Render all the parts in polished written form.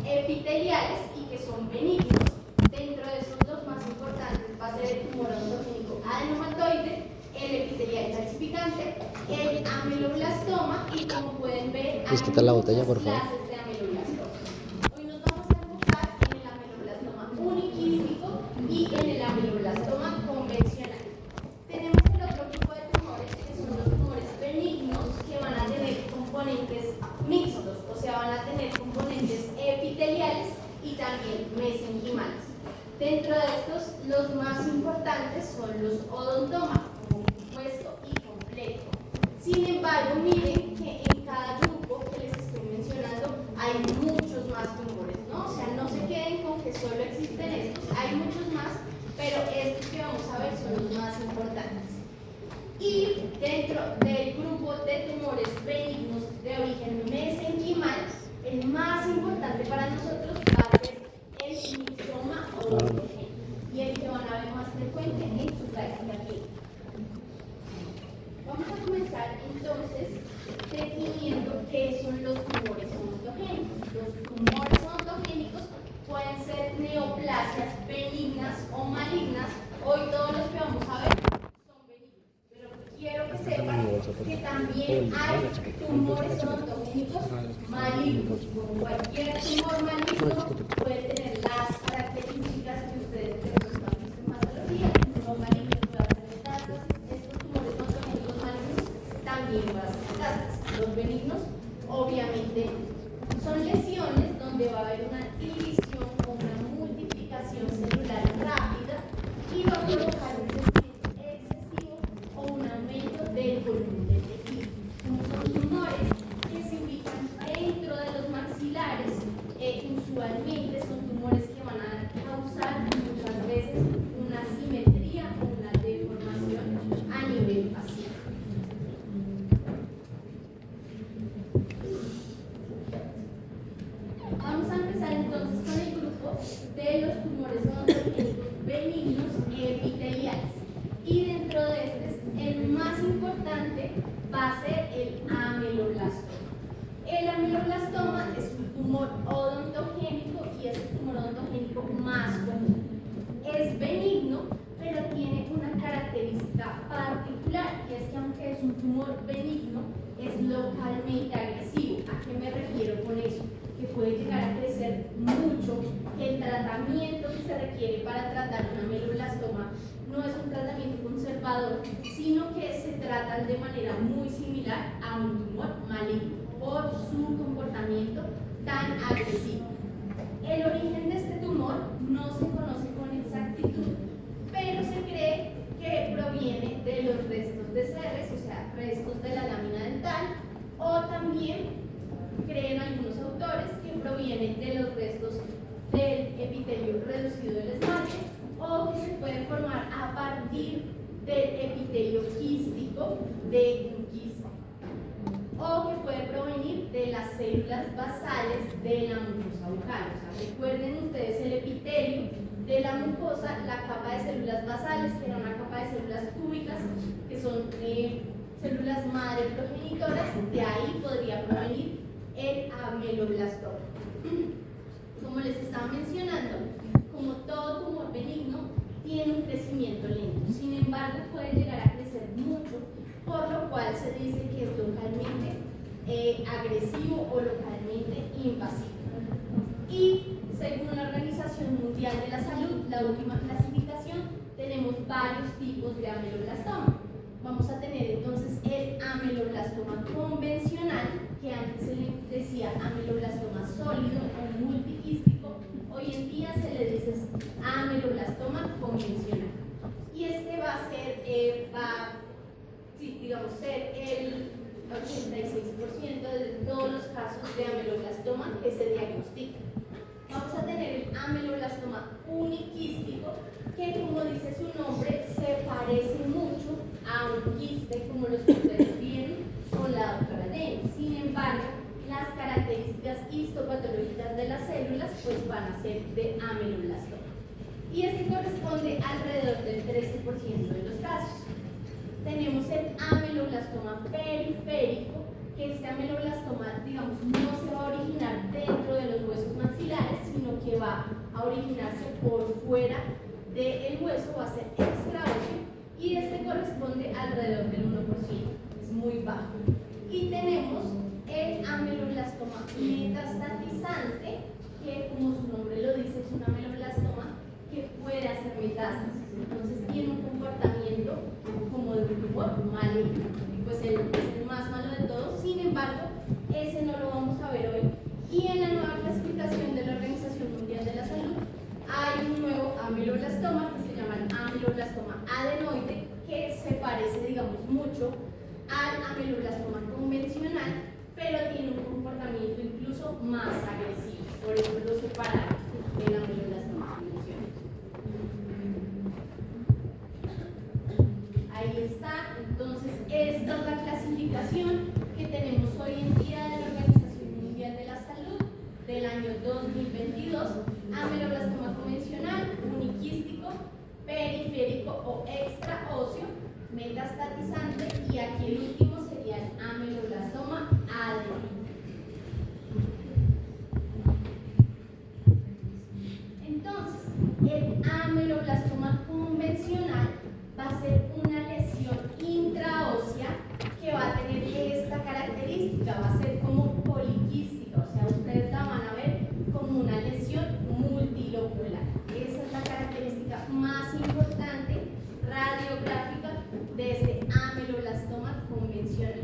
epiteliales y que son benignos. Dentro de esos dos más importantes va a ser el tumor odontogénico adenomatoide, el epitelial calcificante, el ameloblastoma y, como pueden ver, hay Quita la botella, por favor. clases de ameloblastoma. Hoy nos vamos a enfocar en el ameloblastoma uniquístico y en el ameloblastoma convencional. Tenemos el otro grupo de tumores, que son los tumores benignos, que van a tener componentes mixtos, o sea, van a tener componentes epiteliales y también mesenquimales. Dentro de estos, los más importantes son los odontomas, compuesto y completo. Sin embargo, miren que en cada grupo que les estoy mencionando hay muchos más tumores, ¿no? O sea, no se queden con que solo existen estos, hay muchos más, pero estos que vamos a ver son los más importantes. Y dentro del grupo de tumores benignos de origen mesenquimal, el más importante para nosotros va a ser el mixoma odontogénico y el que van a ver más frecuente en su práctica clínica. Vamos a comenzar entonces definiendo qué son los tumores odontogénicos. Los tumores odontogénicos pueden ser neoplasias benignas o malignas. Hoy todos los que vamos a ver son benignos, pero quiero que sepan que también hay tumores odontogénicos malignos. Cualquier tumor maligno puede tener las características que ustedes están viendo en patología. El tumor maligno puede hacer metástasis. Estos tumores odontogénicos malignos también van a hacer metástasis. Los benignos, obviamente, son lesiones donde va a haber una división o una multiplicación celular rápida y va a provocar un crecimiento excesivo o un aumento del volumen del tejido. Como son tumores que se ubican dentro de los maxilares, usualmente son tumores que van a causar muchas veces una asimetría o una deformación a nivel facial. Vamos a empezar entonces con el grupo de los tumores odontogénicos benignos epiteliales. Y dentro de este, el más importante va a ser el ameloblastoma. El ameloblastoma es un tumor odontogénico y es el tumor odontogénico más común. Es benigno, pero tiene una característica particular, y es que aunque es un tumor benigno, es localmente agresivo. ¿A qué me refiero con eso? Que puede llegar a crecer mucho, que el tratamiento que se requiere para tratar un ameloblastoma no es un tratamiento conservador, sino que se tratan de manera muy similar a un tumor maligno por su comportamiento tan agresivo. El origen de este tumor no se conoce con exactitud, pero se cree que proviene de los restos de seres, o sea, restos de la lámina dental, o también creen algunos autores que provienen de los restos del epitelio reducido del esmalte, o que se pueden formar a partir del epitelio quístico de un quiste, o que puede provenir de las células basales de la mucosa bucal. O sea, recuerden ustedes el epitelio de la mucosa, la capa de células basales, que era una capa de células cúbicas, que son células madre progenitoras. De ahí podría provenir el ameloblastoma. Como les estaba mencionando, como todo tumor benigno, tiene un crecimiento lento. Sin embargo, puede llegar a crecer mucho, por lo cual se dice que es localmente agresivo o localmente invasivo. Y según la Organización Mundial de la Salud, la última clasificación, tenemos varios tipos de ameloblastoma. Vamos a tener entonces el ameloblastoma convencional, que antes se le decía ameloblastoma sólido o multiquístico. Hoy en día se le dice ameloblastoma convencional. Y este va a ser, ser el 86% de todos los casos de ameloblastoma que se diagnostican. Vamos a tener el ameloblastoma uniquístico, que, como dice su nombre, se parece mucho a un quiste, como los que ustedes vieron con la doctora Denny. Sin embargo, las características histopatológicas de las células pues van a ser de ameloblastoma. Y este corresponde alrededor del 13% de los casos. Tenemos el ameloblastoma periférico, que este ameloblastoma, digamos, no se va a originar dentro de los huesos a originarse por fuera del hueso, va a ser extraóseo y este corresponde alrededor del 1%, es muy bajo. Y tenemos el ameloblastoma metastatizante, que como su nombre lo dice es un ameloblastoma que puede hacer metástasis, entonces tiene un comportamiento como de un tumor maligno, y pues es el más malo de todos. Sin embargo, ese no lo vamos a ver hoy. Y en la nueva clasificación de la Organización Mundial de la Salud hay un nuevo ameloblastoma que se llama el ameloblastoma adenoide, que se parece, digamos, mucho al ameloblastoma convencional, pero tiene un comportamiento incluso más agresivo. Por eso lo separaron del ameloblastoma convencional. Ahí está. Entonces, esta es la clasificación que tenemos hoy en día de la Organización Mundial de la Salud del año 2022. Ameloblastoma convencional, uniquístico, periférico o extraóseo, metastatizante, y aquí el último sería el ameloblastoma adenoide. Entonces, el ameloblastoma convencional va a ser una lesión intraósea que va a tener esta característica, va a ser como poliquística, o sea, ustedes la van a ver como una lesión multilocular. Esa es la característica más importante radiográfica de este ameloblastoma convencional.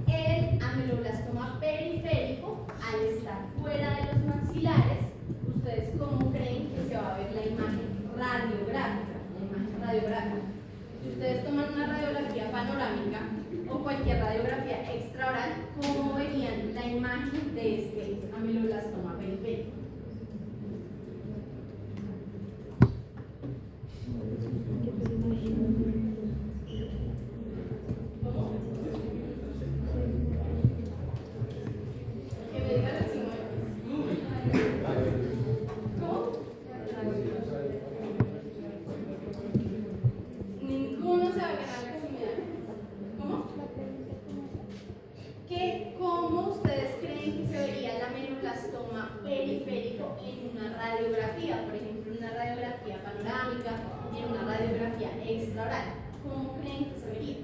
El ameloblastoma periférico, al estar fuera de los maxilares, ¿ustedes cómo creen que se va a ver la imagen radiográfica? Si ustedes toman una radiografía panorámica o cualquier radiografía extraoral, ¿cómo verían la imagen de este ameloblastoma periférico? ¿Cómo ustedes creen que se vería el ameloblastoma periférico en una radiografía? Por ejemplo, en una radiografía panorámica, en una radiografía extraoral. ¿Cómo creen que se vería?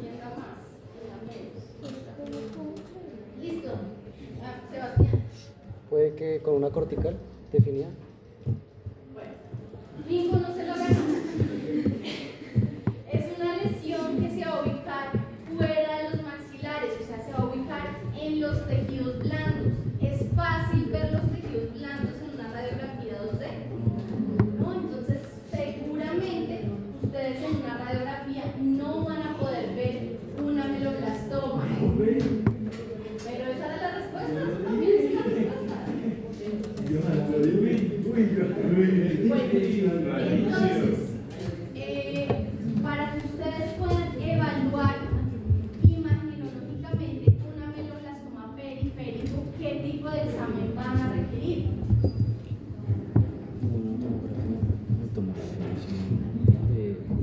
¿Quién da más? ¿Quién da menos? ¿Listo? Sebastián. Puede que con una cortical definida. Bueno, ninguno se lo ganó. Es una lesión que se va a ubicar fuera de los maxilares, o sea, se va a ubicar en los tejidos blandos. ¿Es fácil ver los tejidos blandos en una radiografía 2D? ¿No? Entonces, seguramente ustedes en una radiografía no van a poder ver un ameloblastoma. Pero esa era la respuesta. También es la respuesta. Bueno, entonces, para que ustedes puedan evaluar imaginológicamente un ameloblastoma periférico, ¿qué tipo de examen van a requerir?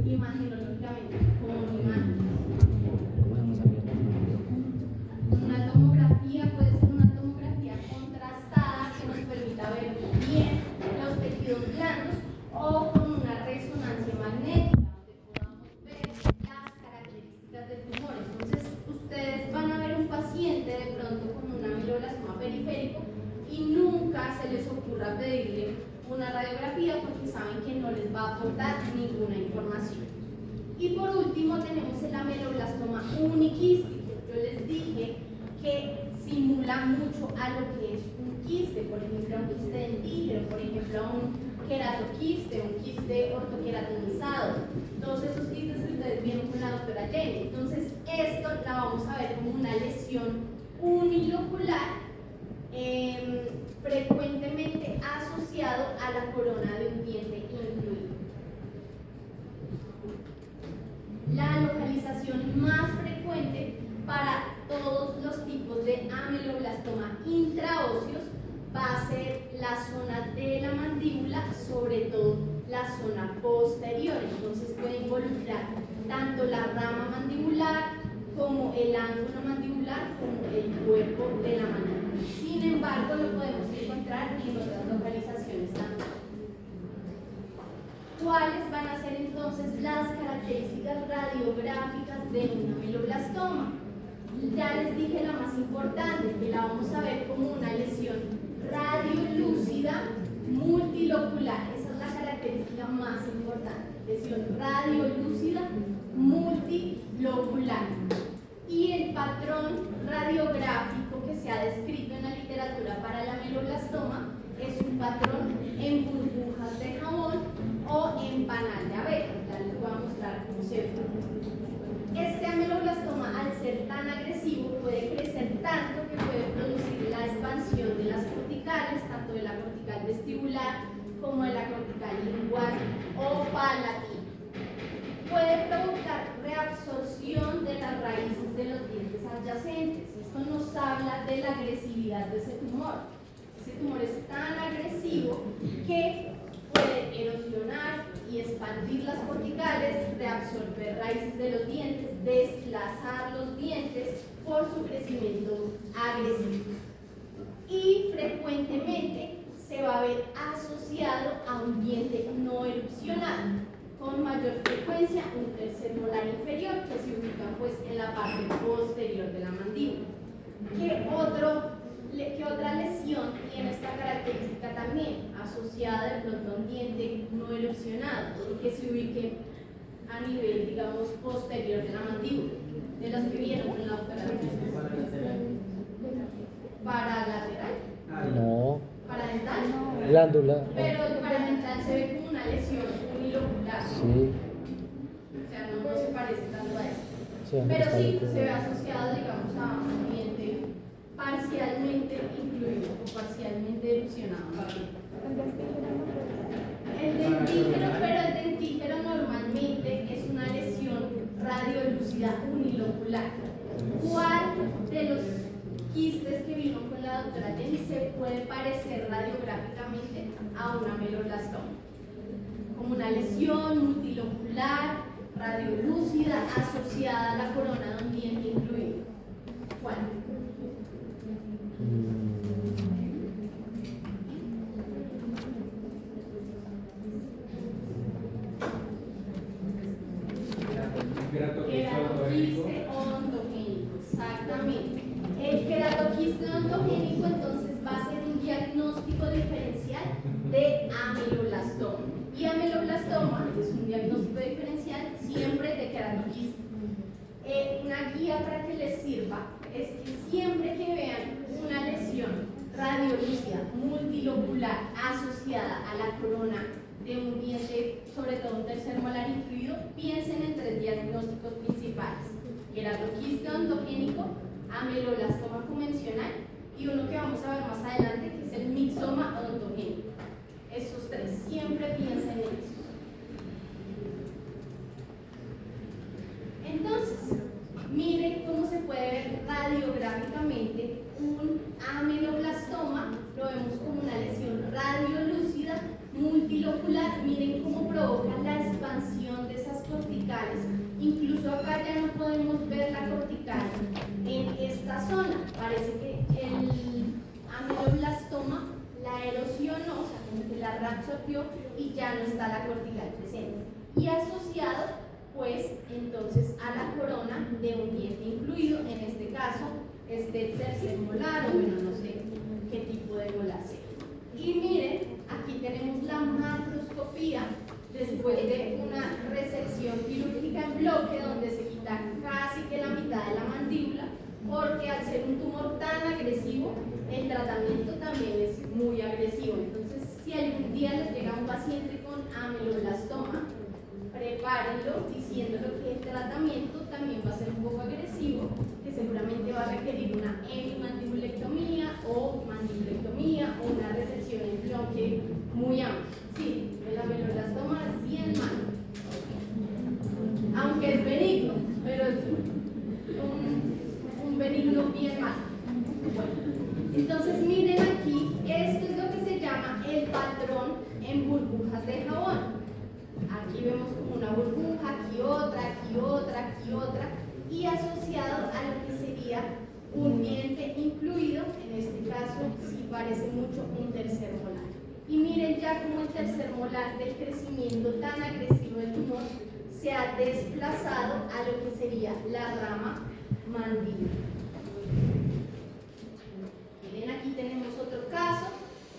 Imaginológicamente, como imagen. Una tomografía puede ser una tomografía contrastada que nos permita ver bien los tejidos blandos, o con una resonancia magnética donde podamos ver las características del tumor. Entonces, ustedes van a ver un paciente de pronto con un ameloblastoma periférico y nunca se les ocurra pedirle una radiografía porque saben que no les va a aportar ninguna información. Y por último tenemos el ameloblastoma uniquístico. Yo les dije que simula mucho a lo que es un quiste, por ejemplo, a un quiste dentígeno, por ejemplo, a un queratoquiste, un quiste ortoqueratinizado, todos esos quistes que ustedes vieron con la doctora Jenny. Entonces, esto la vamos a ver como una lesión unilocular, frecuentemente asociado a la corona de un diente incluido. La localización más frecuente para todos los tipos de ameloblastoma intraóseos va a ser la zona de la mandíbula, sobre todo la zona posterior. Entonces puede involucrar tanto la rama mandibular como el ángulo ángulo mandibular con el cuerpo de la mandíbula. Sin embargo, lo podemos encontrar en otras localizaciones también. ¿Cuáles van a ser entonces las características radiográficas de un ameloblastoma? Ya les dije la más importante, que la vamos a ver como una lesión radiolúcida multilocular. Esa es la característica más importante. Lesión radiolúcida multilocular. Y el patrón radiográfico que se ha descrito en la literatura para el ameloblastoma es un patrón en burbujas de jabón o en panal de abeja. Ya les voy a mostrar cómo se ve. Este ameloblastoma, al ser tan agresivo, puede crecer tanto que puede producir la expansión de las corticales, tanto de la cortical vestibular como de la cortical lingual o palatina. Puede provocar reabsorción de las raíces de los dientes adyacentes. Esto nos habla de la agresividad de ese tumor. Ese tumor es tan agresivo que puede erosionar y expandir las corticales, reabsorber raíces de los dientes, desplazar los dientes por su crecimiento agresivo. Y frecuentemente se va a ver asociado a un diente no erupcionado, con mayor frecuencia un tercer molar inferior que se ubica pues en la parte posterior de la mandíbula. ¿Qué otra lesión tiene esta característica también? Asociada de pronto a un diente no erupcionado, que se ubique a nivel, digamos, posterior de la mandíbula, de los que vieron con la doctora. ¿Para lateral? No. ¿Para dental? Glándula. Pero para dental se ve como una lesión unilocular. Sí. O sea, no se parece tanto a eso. Sí, Pero está sí bien. se ve asociado, digamos, a un diente parcialmente incluido o parcialmente erupcionado. El dentígeno, pero el dentígeno normalmente es una lesión radiolúcida unilocular. ¿Cuál de los quistes que vino con la doctora Jenny se puede parecer radiográficamente a un ameloblastoma? Como una lesión multilocular, radiolúcida, asociada a la corona de un diente incluido. ¿Cuál? Queratoquiste ontogénico, exactamente. El queratoquiste ontogénico entonces va a ser un diagnóstico diferencial de ameloblastoma. Y ameloblastoma es un diagnóstico diferencial siempre de queratoquiste. Una guía para que les sirva es que siempre que vean una lesión radiolúcida multilocular asociada a la corona de un diente, sobre todo un tercer molar incluido, piensen en tres diagnósticos principales: queratoquiste ontogénico, ameloblastoma convencional y uno que vamos a ver más adelante, que es el mixoma ontogénico. Esos tres, siempre piensen en eso. Entonces, miren cómo se puede ver radiográficamente un ameloblastoma. Lo vemos como una lesión radiolúcida multilocular. Miren cómo provoca la expansión de esas corticales. Incluso acá ya no podemos ver la cortical en esta zona. Parece que el ameloblastoma la erosionó, o sea, como que la reabsorbió y ya no está la cortical presente. Y asociado pues entonces a la corona de un diente incluido, en este caso este tercer molar, o bueno, no sé qué tipo de molar sea. Y miren, aquí tenemos la macroscopía después de una resección quirúrgica en bloque donde se quita casi que la mitad de la mandíbula, porque al ser un tumor tan agresivo el tratamiento también es muy agresivo. Entonces, si algún día les llega un paciente con ameloblastoma, prepárenlo diciéndolo que el tratamiento también va a ser un poco agresivo, que seguramente va a requerir una hemimandibulectomía o mandibulectomía o una resección en bloque muy amplia. Sí, el ameloblastoma es bien malo, aunque es benigno, pero es un benigno bien malo. Bueno, entonces miren aquí, esto es lo que se llama el patrón en burbujas de jabón. Aquí vemos como una burbuja, aquí otra, aquí otra, aquí otra, y asociado a lo que sería tendría un diente incluido, en este caso sí parece mucho un tercer molar. Y miren ya como el tercer molar del crecimiento tan agresivo del tumor se ha desplazado a lo que sería la rama mandibular. Miren, aquí tenemos otro caso,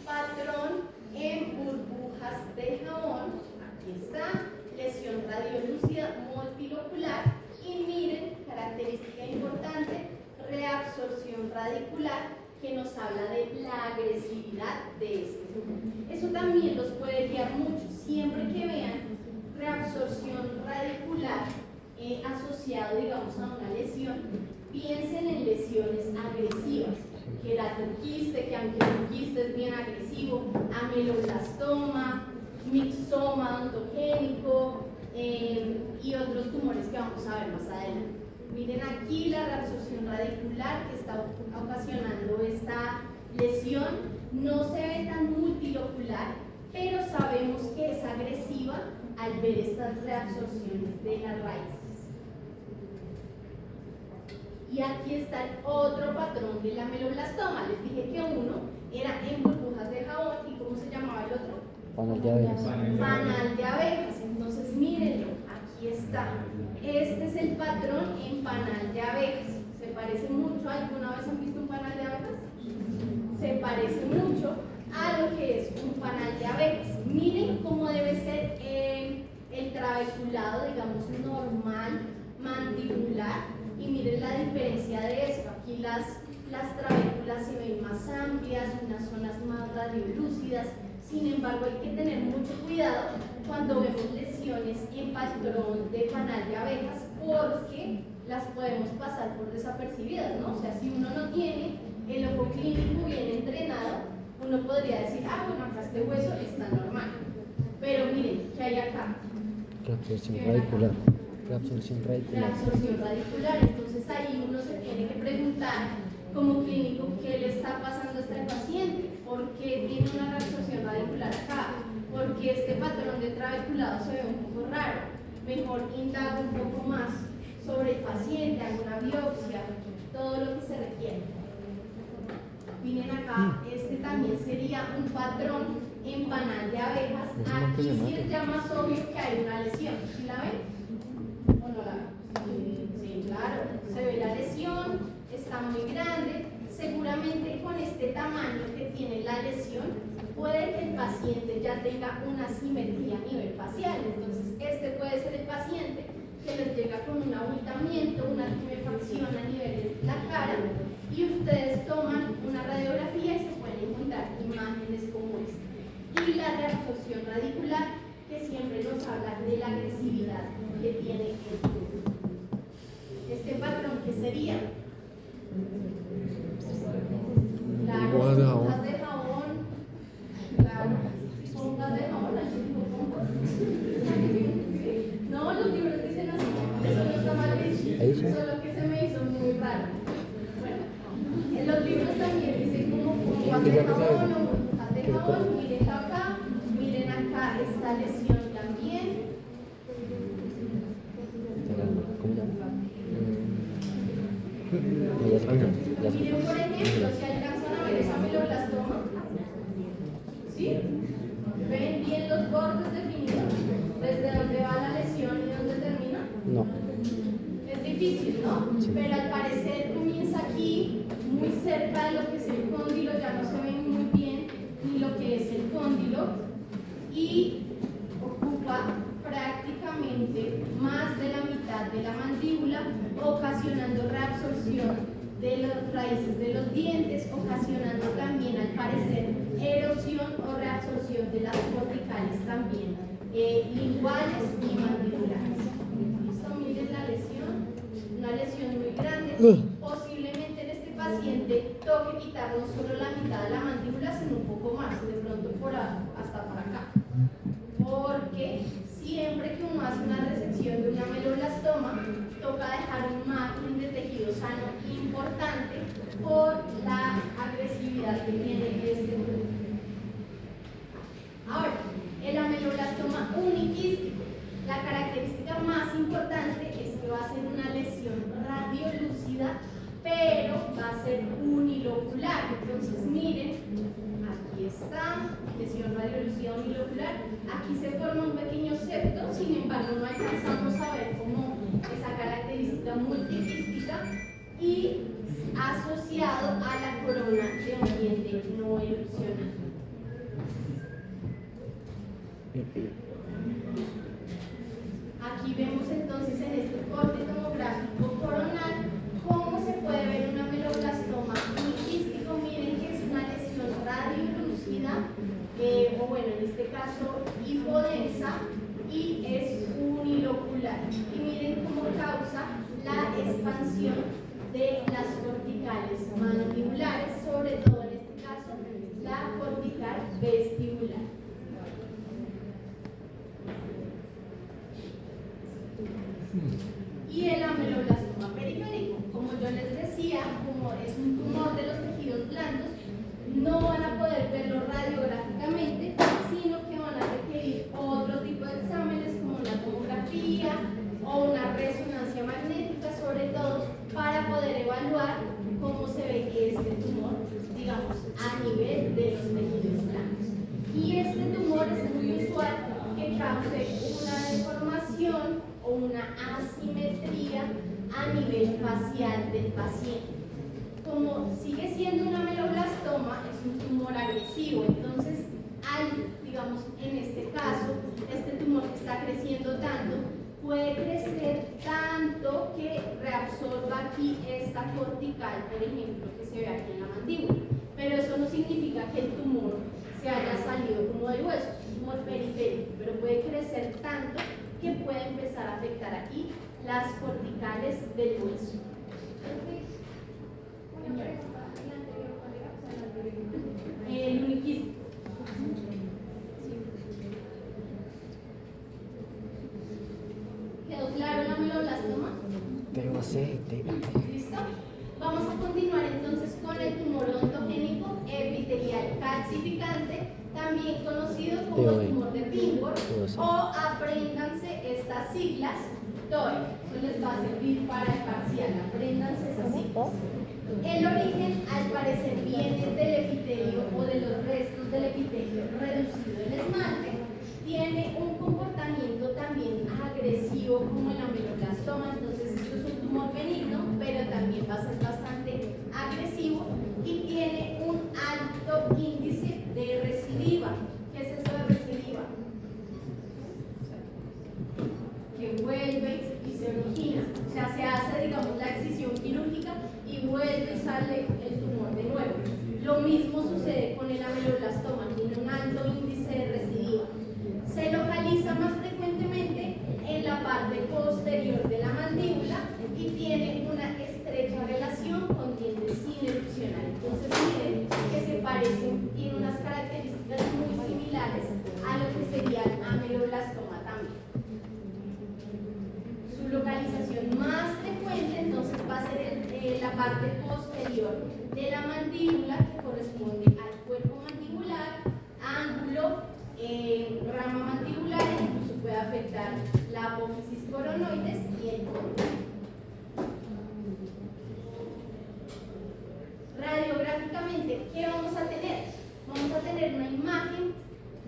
patrón en burbujas de jabón. Aquí está, lesión radiolúcida multilocular. Y miren, característica importante, reabsorción radicular, que nos habla de la agresividad de este tumor. Eso también los puede guiar mucho. Siempre que vean reabsorción radicular asociado, digamos, a una lesión, piensen en lesiones agresivas. Queratoquiste, que aunque el quiste es bien agresivo, ameloblastoma, mixoma odontogénico y otros tumores que vamos a ver más adelante. Miren aquí la reabsorción radicular que está ocasionando esta lesión. No se ve tan multilocular, pero sabemos que es agresiva al ver estas reabsorciones de las raíces. Y aquí está el otro patrón del ameloblastoma. Les dije que uno era en burbujas de jabón y ¿cómo se llamaba el otro? Panal de abejas. Panal de abejas. Entonces mírenlo, aquí está. Este es el patrón en panal de abejas. ¿Se parece mucho? ¿Alguna vez han visto un panal de abejas? Se parece mucho a lo que es un panal de abejas. Miren cómo debe ser el trabeculado, digamos, normal, mandibular. Y miren la diferencia de esto. Aquí las trabéculas se ven más amplias, unas zonas más radiolúcidas. Sin embargo, hay que tener mucho cuidado cuando vemos lesiones en patrón de panal de abejas, porque las podemos pasar por desapercibidas, ¿no? O sea, si uno no tiene el ojo clínico bien entrenado, uno podría decir, ah, bueno, acá este hueso está normal. Pero miren, ¿qué hay acá? Reabsorción radicular. Reabsorción radicular. Reabsorción radicular. Entonces ahí uno se tiene que preguntar como clínico qué le está pasando a este paciente, por qué tiene una reabsorción radicular acá, porque este patrón de trabeculado se ve un poco raro. Mejor indago un poco más sobre el paciente, alguna biopsia, todo lo que se requiere. Miren acá, este también sería un patrón en panal de abejas. Aquí sí es ya más obvio que hay una lesión. ¿Sí la ven? ¿O no la ven? Sí, claro. Se ve la lesión, está muy grande. Seguramente con este tamaño que tiene la lesión, puede que el paciente ya tenga una simetría a nivel facial. Entonces, este puede ser el paciente que les llega con un abultamiento, una tumefacción a nivel de la cara, y ustedes toman una radiografía y se pueden encontrar imágenes como esta. Y la reabsorción radicular, que siempre nos habla de la agresividad que tiene el tumor. Este patrón, ¿qué sería? Claro, Burbujas de jabón. burbujas de jabón. Claro, pompas de jabón, así tipo pompas. No, los libros dicen así, eso no está mal dicho, solo que se me hizo muy raro. Bueno, en los libros también dicen como pompas de jabón o burbujas de jabón. Miren acá, miren acá esta lesión también. ¿Cómo se llama? Miren, por ejemplo, si alcanzan a ver esa ameloblastoma, ¿sí? ¿Ven bien los bordes definidos? ¿Desde dónde va la lesión y dónde termina? No. Es difícil, ¿no? Sí. Pero al parecer comienza aquí, muy cerca de lo que es el cóndilo, ya no se ve muy bien ni lo que es el cóndilo, y ocupa prácticamente más de la mitad de la mandíbula, ocasionando reabsorción de las raíces de los dientes, ocasionando también, al parecer, erosión o reabsorción de las corticales también, linguales y mandibulares. ¿Listo? Miren la lesión, una lesión muy grande. Posiblemente en este paciente toque quitar no solo la mitad de la mandíbula, sino un poco más, de pronto hasta por acá. Porque siempre que uno hace una resección de un ameloblastoma, toca dejar un margen de tejido sano importante por la agresividad que tiene este tumor. Ahora, el ameloblastoma uniquístico, la característica más importante es que va a ser una lesión radiolúcida, pero Entonces miren, aquí está, lesión radiolúcida unilocular. Aquí se forma un pequeño septo, sin embargo no alcanzamos a ver como esa característica multiquística y asociado a la corona de un diente no erupcional. Aquí vemos entonces en este corte tomográfico coronal cómo se puede ver un ameloblastoma uniquístico. Miren que es una lesión radiolúcida, o bueno, en este caso hipodensa, y es unilocular. Y miren cómo causa la expansión de las corticales mandibulares, sobre todo en este caso la cortical vestibular. Y el ameloblastoma periférico, como yo les decía, como es un tumor de los tejidos blandos, no van a poder verlo radiográficamente, sino que van a requerir otro tipo de exámenes como una tomografía o una resonancia magnética, sobre todo para poder evaluar cómo se ve este tumor, digamos, a nivel de los tejidos blancos. Y este tumor es muy usual que cause una deformación o una asimetría a nivel facial del paciente. Como sigue siendo un ameloblastoma, es un tumor agresivo, entonces digamos, en este caso, este tumor que está creciendo tanto, puede crecer tanto que reabsorba aquí esta cortical, por ejemplo, que se ve aquí en la mandíbula. Pero eso no significa que el tumor se haya salido como del hueso, es un tumor periférico, pero puede crecer tanto que puede empezar a afectar aquí las corticales del hueso. El uniquístico. ¿Quedó claro el ameloblastoma? Pero aceite. ¿Listo? Vamos a continuar entonces con el tumor odontogénico epitelial calcificante, también conocido como tumor de Pinborg, o apréndanse estas siglas, TOE. Eso les va a servir para el parcial, apréndanse esas siglas. El origen, al parecer, viene del epitelio o de los restos del epitelio reducido en esmalte. Tiene un comportamiento también agresivo como el ameloblastoma, entonces esto es un tumor benigno, pero también va a ser bastante agresivo y tiene un alto índice de recidiva. ¿Qué es eso de recidiva? Que vuelve y se origina, o sea, se hace, digamos, la excisión quirúrgica y vuelve y sale el tumor de nuevo. Lo mismo sucede con el ameloblastoma, tiene un alto índice de recidiva. Se localiza más frecuentemente en la parte posterior de la mandíbula y tiene una estrecha relación con dientes sin erupcionar. Entonces miren que se parecen, tiene unas características muy similares a lo que sería el ameloblastoma también. Su localización más frecuente entonces va a ser la parte posterior de la mandíbula, que corresponde al cuerpo mandibular, ángulo, rama mandibular, e incluso puede afectar la apófisis coronoides y el córnea. Radiográficamente, ¿qué vamos a tener? Vamos a tener una imagen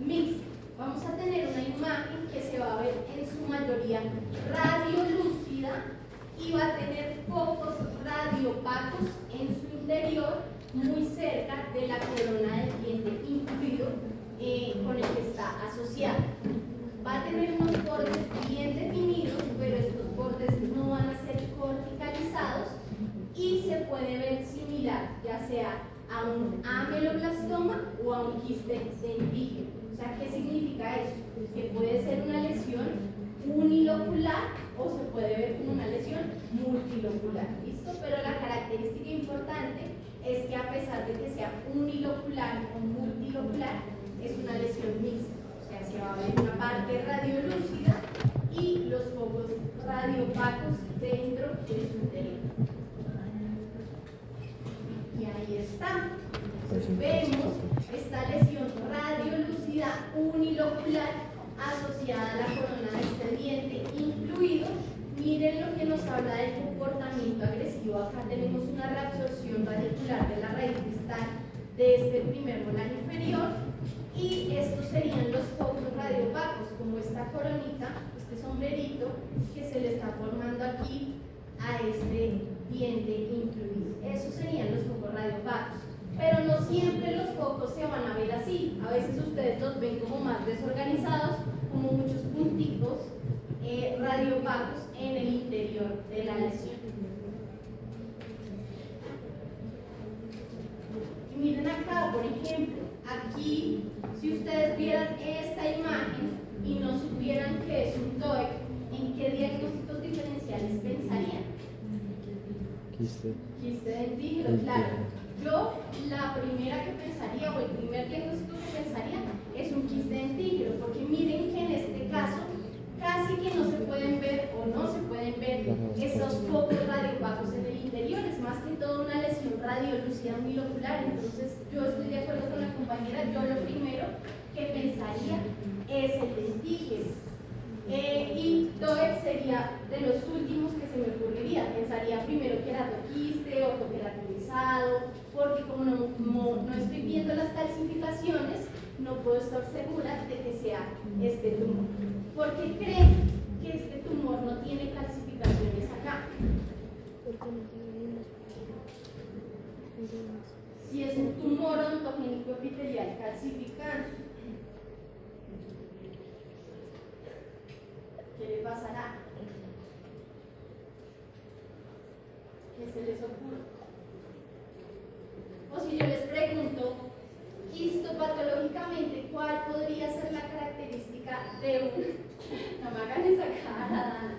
mixta. Vamos a tener una imagen que se va a ver en su mayoría radiolúcida y va a tener focos radiopacos en su interior, muy cerca de la corona del diente incluido con el que está asociado. Va a tener unos bordes bien definidos, pero estos bordes no van a ser corticalizados y se puede ver similar, ya sea a un ameloblastoma o a un quiste dentígeno. O sea, ¿qué significa eso? Que puede ser una lesión unilocular o se puede ver como una lesión multilocular, ¿listo? Pero la característica importante es que a pesar de que sea unilocular o multilocular, es una lesión mixta, o sea, se va a ver una parte radiolúcida y los focos radiopacos dentro de su interior. Y ahí está. Entonces vemos esta lesión radiolúcida unilocular asociada a la corona de este diente incluido. Miren lo que nos habla del comportamiento agresivo. Acá tenemos una reabsorción radicular de la raíz distal de este primer molar inferior, y estos serían los focos radiopacos, como esta coronita, este sombrerito que se le está formando aquí a este diente incluido. Esos serían los focos radiopacos. Pero no siempre los focos se van a ver así. A veces ustedes los ven como más desorganizados, como muchos punticos radiopacos en el interior de la lesión. Y miren acá, por ejemplo, aquí, si ustedes vieran esta imagen y no supieran que es un TOEIC, ¿en qué diagnósticos diferenciales pensarían? Quiste dentígeno, claro. Yo, la primera que pensaría, o el primer diagnóstico que pensaría, es un quiste dentígeno, porque miren que en este caso casi que no se pueden ver o no se pueden ver esos focos radiopacos en el interior, es más que todo una lesión radiolúcida unilocular. Entonces yo estoy de acuerdo con la compañera, yo lo primero que pensaría es el dentígeno. Y TOEIC sería de los últimos que se me ocurriría. Pensaría primero queratoquiste o queratinizado, porque como no estoy viendo las calcificaciones, no puedo estar segura de que sea este tumor. ¿Por qué creen que este tumor no tiene calcificaciones acá? Si es un tumor odontogénico epitelial calcificante, ¿qué le pasará? ¿Qué se les ocurre? O si yo les pregunto, histopatológicamente, ¿cuál podría ser la característica de un... No me hagan esa cara,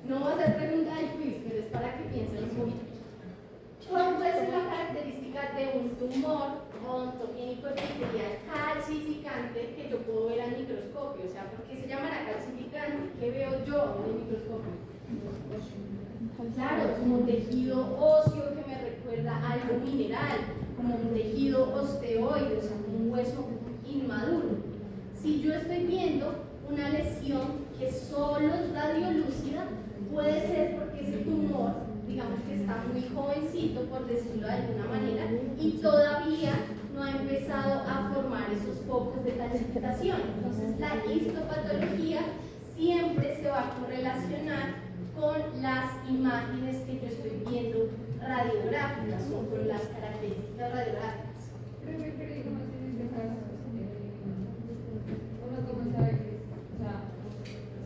no va a ser pregunta del quiz, pero es para que piensen un poquito. ¿Cuál puede ser la característica de un tumor odontogénico epitelial calcificante que yo puedo ver al microscopio? O sea, ¿por qué se llamará calcificante? ¿Qué veo yo en el microscopio? Claro, como un tejido óseo que me recuerda a algo mineral, como un tejido osteoide, o sea, como un hueso inmaduro. Si yo estoy viendo una lesión que solo es radiolúcida, puede ser porque ese tumor, digamos que está muy jovencito, por decirlo de alguna manera, y todavía no ha empezado a formar esos focos de calcificación. Entonces, la histopatología siempre se va a correlacionar con las imágenes que yo estoy viendo radiográficas o con las características radiográficas.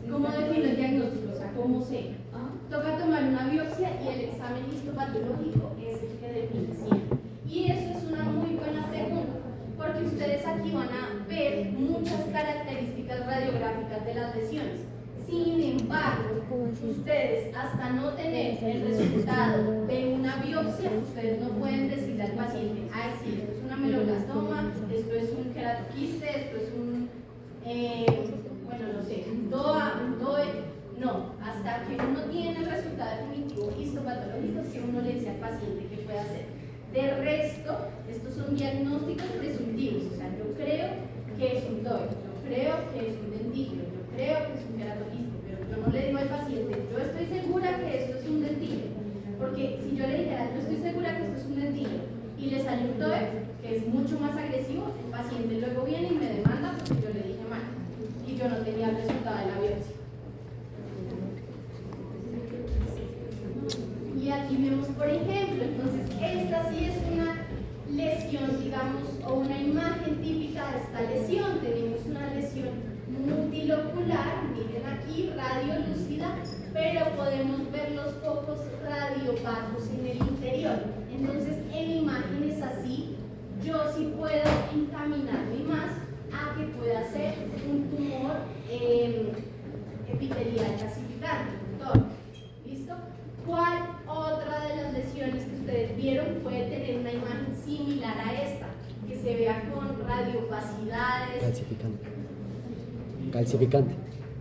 ¿Cómo defino el diagnóstico? O sea, ¿cómo sé? Toca tomar una biopsia y el examen histopatológico es el que define siempre. Y eso es una muy buena pregunta, porque ustedes aquí van a ver muchas características radiográficas de las lesiones. Sin embargo, ustedes hasta no tener el resultado de una biopsia, ustedes no pueden decirle al paciente, ay sí, esto es una meloblastoma, esto es un queratoquiste, esto es un, bueno, no sé, un DOA, un DOE. No, hasta que uno tiene el resultado definitivo histopatológico, es que uno le dice al paciente qué puede hacer. De resto, estos son diagnósticos presuntivos, o sea, yo creo que es un DOE, yo creo que es un dentígeno, yo creo que es un queratoquiste, pero yo no le digo al paciente, yo estoy segura que esto es un dentígeno, porque si yo le dijera, yo estoy segura que esto es un dentígeno, y le sale un TOEIC, que es mucho más agresivo, el paciente luego viene y me demanda porque yo le dije mal, y yo no tenía el resultado de la biopsia. Y aquí vemos, por ejemplo, entonces esta sí es una lesión, digamos, o una imagen típica de esta lesión. Tenemos una lesión multilocular, miren aquí, radiolúcida, pero podemos ver los focos radiopacos en el interior. Entonces, en imágenes así, yo sí puedo encaminarme más a que pueda ser un tumor epitelial calcificante. ¿Listo? ¿Cuál otra de las lesiones que ustedes vieron puede tener una imagen similar a esta? Que se vea con radiopacidades. Calcificante.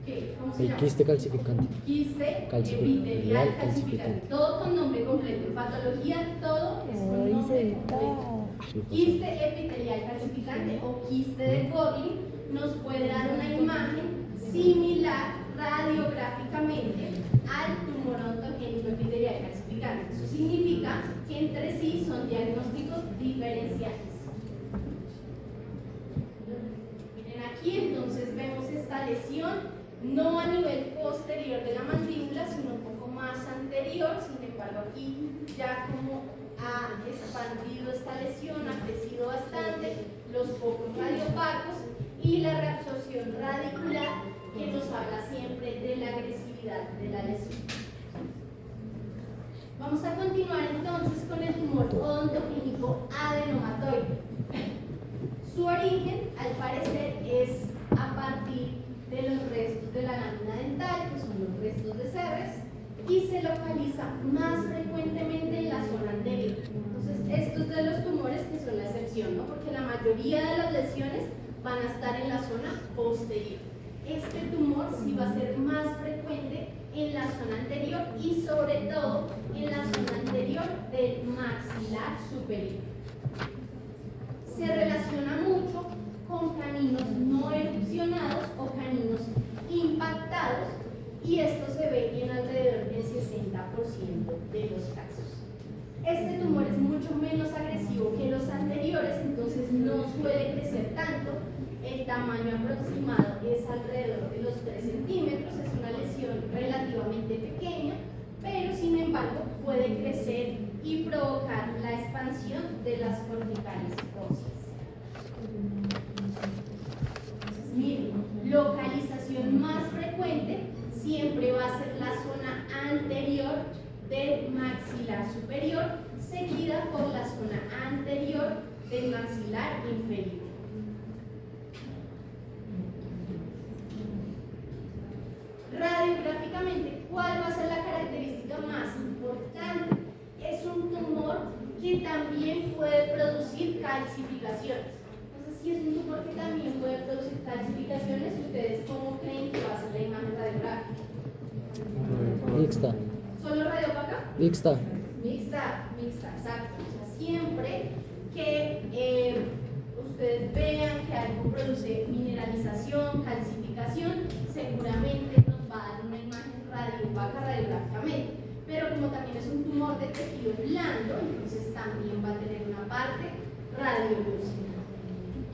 ¿Qué? ¿Cómo se El llama? quiste calcificante. Quiste epitelial calcificante. Todo con nombre completo. En patología todo es con nombre completo. Quiste epitelial calcificante o quiste de Goblet nos puede dar una imagen similar radiográficamente al tumor odontogénico epitelial calcificante. Eso significa que entre sí son diagnósticos diferenciales. esta lesión, no a nivel posterior de la mandíbula, sino un poco más anterior. Sin embargo, aquí ya como ha expandido esta lesión, ha crecido bastante, los focos radiopacos y la reabsorción radicular, que nos habla siempre de la agresividad de la lesión. Vamos a continuar entonces con el tumor odontoclínico adenomatoide. Su origen, al parecer, es a partir de los restos de la lámina dental, que son los restos de Serres, y se localiza más frecuentemente en la zona anterior. Entonces, estos de los tumores que son la excepción, ¿no? Porque la mayoría de las lesiones van a estar en la zona posterior. Este tumor sí va a ser más frecuente en la zona anterior y sobre todo en la zona anterior del maxilar superior. Se relaciona mucho con caninos no erupcionados o caninos impactados, y esto se ve en alrededor del 60% de los casos. Este tumor es mucho menos agresivo que los anteriores, entonces no suele crecer tanto. El tamaño aproximado es alrededor de los 3 centímetros, es una lesión relativamente pequeña, pero sin embargo puede crecer y provocar la expansión de las corticales óseas. Entonces, miren, localización más frecuente siempre va a ser la zona anterior del maxilar superior, seguida por la zona anterior del maxilar inferior. Radiográficamente, ¿cuál va a ser la característica más importante? Es un tumor que también puede producir calcificaciones. Entonces, si es un tumor que también puede producir calcificaciones, ¿ustedes cómo creen que va a ser la imagen radiográfica? Mixta. ¿Solo radiópaca? Mixta. Mixta, exacto. O sea, siempre que ustedes vean que algo produce mineralización, calcificación, seguramente nos va a dar una imagen radiópaca radiográficamente. Pero como también es un tumor de tejido blando, entonces también va a tener una parte radiolúcida.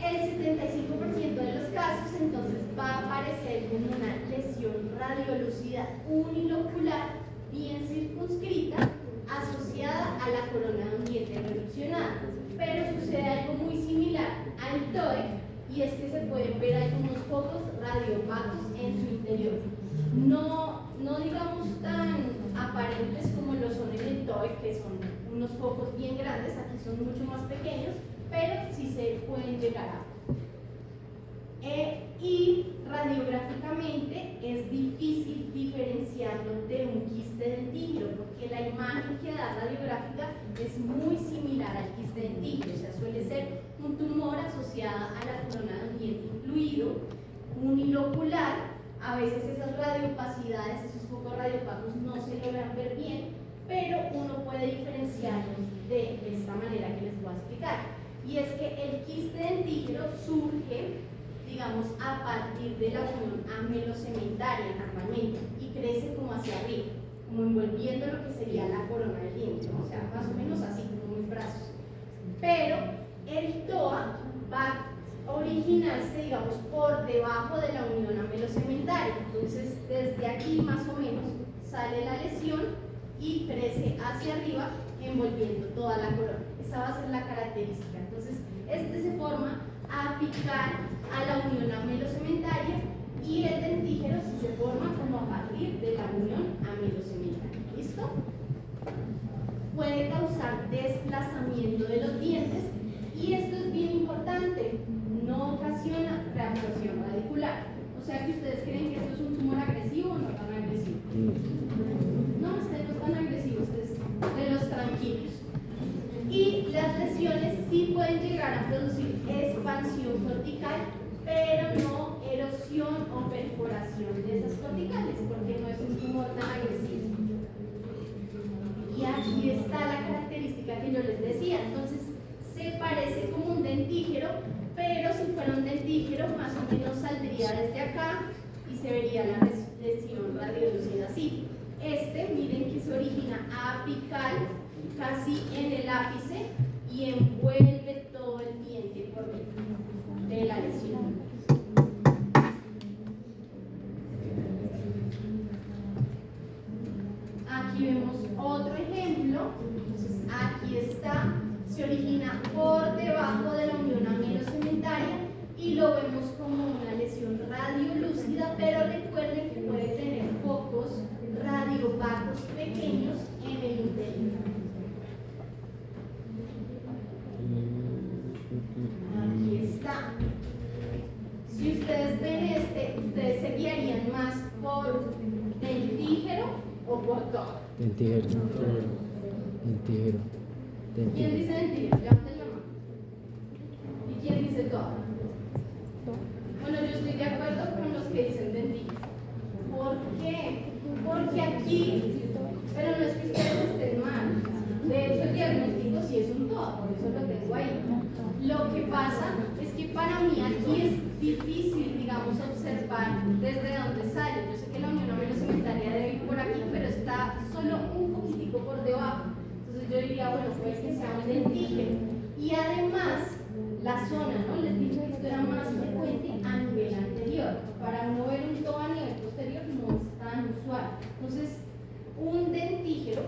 El 75% de los casos entonces va a aparecer como una lesión radiolúcida unilocular bien circunscrita, asociada a la corona de un diente no erupcionada. Pero sucede algo muy similar al TOEC, y es que se pueden ver algunos focos radiopacos en su interior. No digamos tan aparentes como lo son en el TOEC, que son unos focos bien grandes, aquí son mucho más pequeños, pero sí se pueden llegar a y radiográficamente es difícil diferenciarlo de un quiste dentígeno, porque la imagen que da radiográfica es muy similar al quiste dentígeno, o sea, suele ser un tumor asociado a la corona de un diente incluido, unilocular. A veces esas radiopacidades, esos focos radiopacos no se logran ver bien, pero uno puede diferenciarlos de esta manera que les voy a explicar. Y es que el quiste dentígeno surge, digamos, a partir de la unión amelocementaria normalmente, y crece como hacia arriba, como envolviendo lo que sería la corona del diente, ¿no? O sea, más o menos así como mis brazos. Pero el TOA va a originarse, digamos, por debajo de la unión amelocementaria. Entonces, desde aquí más o menos sale la lesión y crece hacia arriba, envolviendo toda la corona. Esa va a ser la característica. Entonces, este se forma apical a la unión amelocementaria, y el dentígeno sí se forma como a partir de la unión amelocementaria. ¿Listo? Puede causar desplazamiento de los dientes, y esto es bien importante, no ocasiona reabsorción radicular. O sea que ustedes creen que esto es un tumor agresivo o no tan agresivo. No, este no es tan agresivo, este es de los tranquilos. Y las lesiones sí pueden llegar a producir expansión cortical, pero no erosión o perforación de esas corticales, porque no es un tumor tan agresivo. Y aquí está la característica que yo les decía. Entonces, se parece como un dentígeno, pero si fuera un dentígeno, más o menos saldría desde acá y se vería la lesión radiolúcida así. Miren que se origina apical, casi en el ápice, y envuelve todo el diente por dentro de la lesión. origina por debajo de la unión amilosementaria y lo vemos como una lesión radiolúcida, pero recuerden que puede tener focos radiopacos pequeños en el interior. Aquí está. Si ustedes ven ustedes se guiarían más por dentígero o por todo. Dentígero. Dentígero. ¿Quién dice dentígero? Levanten la mano. ¿Y quién dice todo? Bueno, yo estoy de acuerdo con los que dicen dentígero. ¿Por qué? Porque aquí, pero no es que ustedes estén mal. De hecho, el diagnóstico sí es un todo, por eso lo tengo ahí. Lo que pasa es que para mí aquí es difícil, digamos, observar desde dónde sale. Yo sé que la unión amilosementaria debe ir por aquí, pero está solo un poquitico por debajo. Entonces yo diría, bueno, pues que sea un dentígeno. Y además, la zona, ¿no? Les dije que esto era más frecuente a nivel anterior. Para uno ver un todo a nivel posterior no es tan usual. Entonces, un dentígeno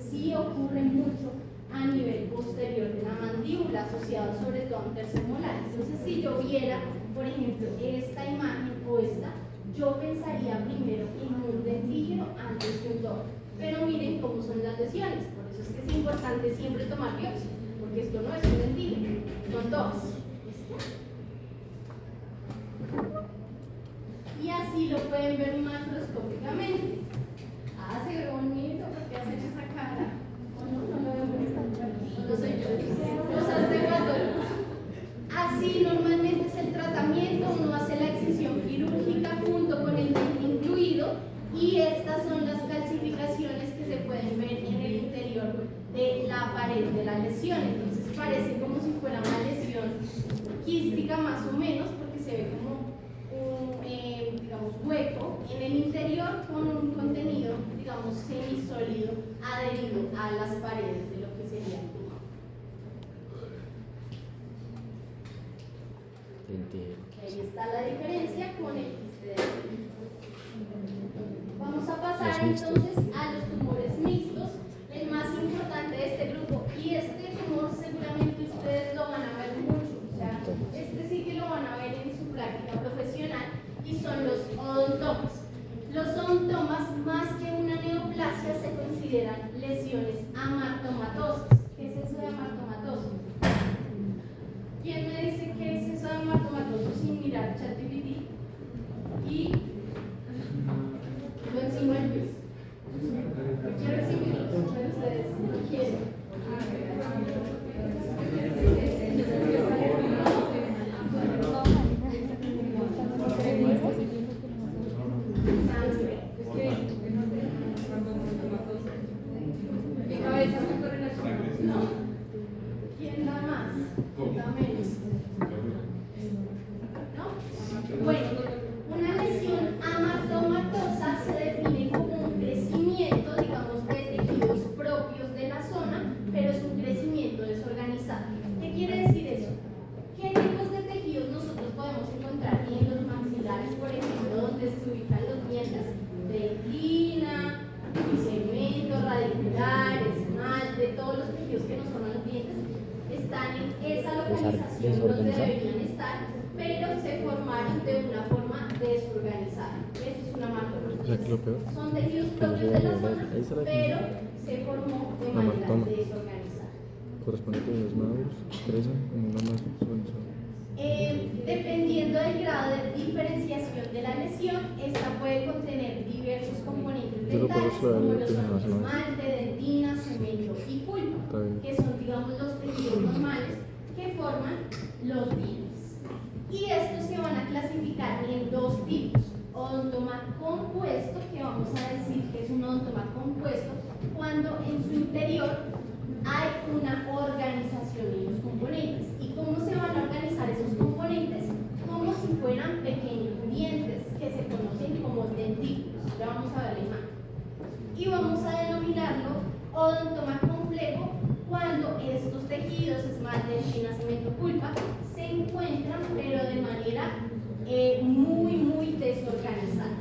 sí ocurre mucho a nivel posterior de la mandíbula, asociado sobre todo a un tercer molar. Entonces, si yo viera, por ejemplo, esta imagen o esta, yo pensaría primero en un dentígeno antes que un todo. Pero miren cómo son las lesiones. Por eso es que es importante siempre tomar biopsia, porque esto no es un dentígeno, son dos. Y así lo pueden ver macroscópicamente. Ah, se ve bonito, porque hacen esa cara. ¿O no? No lo veo bonito. No soy yo. Cosas de patólogo. Así normalmente es el tratamiento. Uno hace la excisión quirúrgica junto con el diente incluido. Y estas son las calcificaciones que se pueden ver en el interior de la pared de la lesión. Entonces parece como si fuera una lesión quística más o menos, porque se ve como un digamos, hueco en el interior con un contenido, digamos, semisólido adherido a las paredes de lo que sería el tumor. Ahí está la diferencia con el quiste de Peyronie. Vamos a pasar entonces a los tumores mixtos, el más importante de este grupo, y este tumor seguramente ustedes lo van a ver mucho, o sea, este sí que lo van a ver en su práctica profesional, y son los odontomas. Los odontomas, más que una neoplasia, se consideran lesiones amartomatosas. ¿Qué es eso de amartomatoso? ¿Quién me dice qué es eso de amartomatoso sin mirar ChatGPT? Y lo encima del piso. Quiero exhibirlos, pero ustedes no quieren. ¿Quién da más? ¿Quién da menos? ¿No? Bueno, una lesión amartomatosa se define como un crecimiento, digamos, de tejidos propios de la zona, pero es un crecimiento desorganizado. ¿Qué quiere decir eso? ¿Qué tipos de tejidos nosotros podemos encontrar en los maxilares, por ejemplo, donde se ubican los dientes? Dentina, segmentos radiculares, esmalte, todos los tejidos que nos forman los dientes están en esa localización donde deberían estar, pero se formaron de una forma desorganizada. Eso es una marca. Son tejidos propios de la zona, pero se formó de manera desorganizada. Corresponde a los maduros, crecen como una masa desorganizada. Dependiendo del grado de diferenciación de la lesión, esta puede contener diversos componentes dentales, como lo son esmalte, dentina, cemento y pulpa, que son, digamos, los tejidos normales que forman los dientes. Y estos se van a clasificar en dos tipos: odontoma compuesto, que vamos a decir que es un odontoma compuesto cuando en su interior hay una organización en los componentes. ¿Y cómo se van a organizar esos componentes? Como si fueran pequeños dientes que se conocen como dentículos. Ya vamos a ver la imagen. Y vamos a denominarlo odontoma complejo cuando estos tejidos, esmalte, dentina, cemento, pulpa, se encuentran pero de manera muy desorganizada.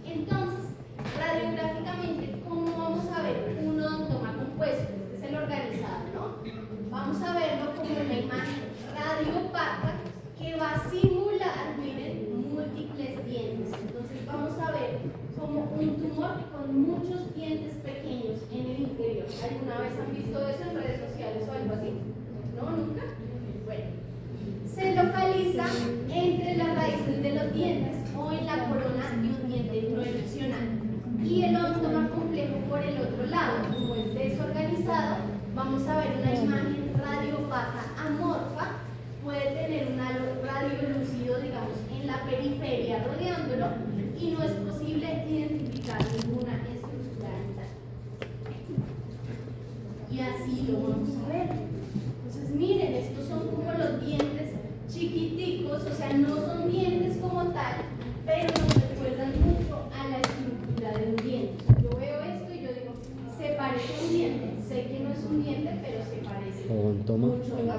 Entonces, radiográficamente, ¿cómo vamos un tumor con muchos dientes pequeños en el interior. ¿Alguna vez han visto eso en redes sociales o algo así? ¿No? ¿Nunca? Bueno. Se localiza entre las raíces de los dientes o en la corona de un diente no erupcional. Y el odontoma complejo por el otro lado, como es desorganizado, vamos a ver una imagen radiopaca amorfa. Puede tener un halo radiolúcido, digamos, en la periferia rodeándolo y no es posible identificar ninguna estructura dental. Y así lo vamos a ver. Entonces, miren, estos son como los dientes chiquiticos, o sea, no son dientes como tal, pero nos recuerdan mucho a la estructura de un diente. Yo veo esto y yo digo, se parece a un diente. Sé que no es un diente, pero se parece Odontoma mucho a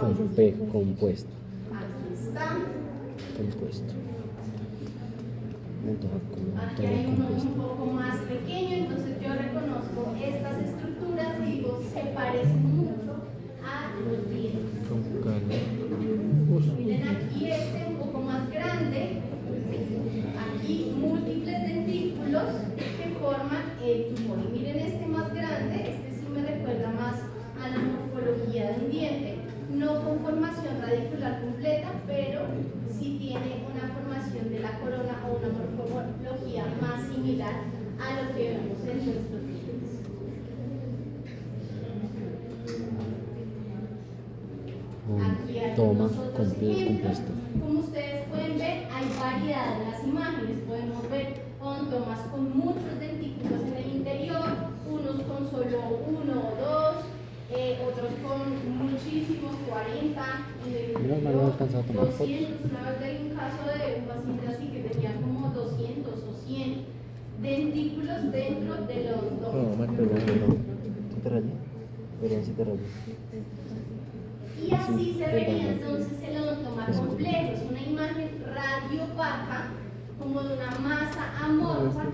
compuesto. Aquí está. Compuesto. Aquí hay uno un poco más pequeño, entonces yo reconozco estas estructuras y digo, se parecen mucho a los dientes. Miren aquí este un poco más grande, aquí múltiples dentículos que forman el tumor. Y miren este más grande, este sí me recuerda más a la morfología de un diente, no con formación radicular completa, pero sí tiene una formación de la corona o una morfología más similar a lo que vemos en nuestros dientes. Aquí hay Toma otros ejemplos. compuesto. Como ustedes pueden ver, hay variedad en las imágenes. Podemos ver odontomas con muchos dentículos en el interior, unos con solo uno o dos, otros con muchísimos, 40 en el Menos mal no interior, alcanzaba a tomar 200. Una vez leí un caso de un paciente así que tenía como 200 o 100 dentículos dentro de los dos. No, más perdón. ¿Sí te rayé? Perdón, sí te rayé. Y así se vería entonces el odontoma complejo. Es una imagen radiopaca, como de una masa amorfa,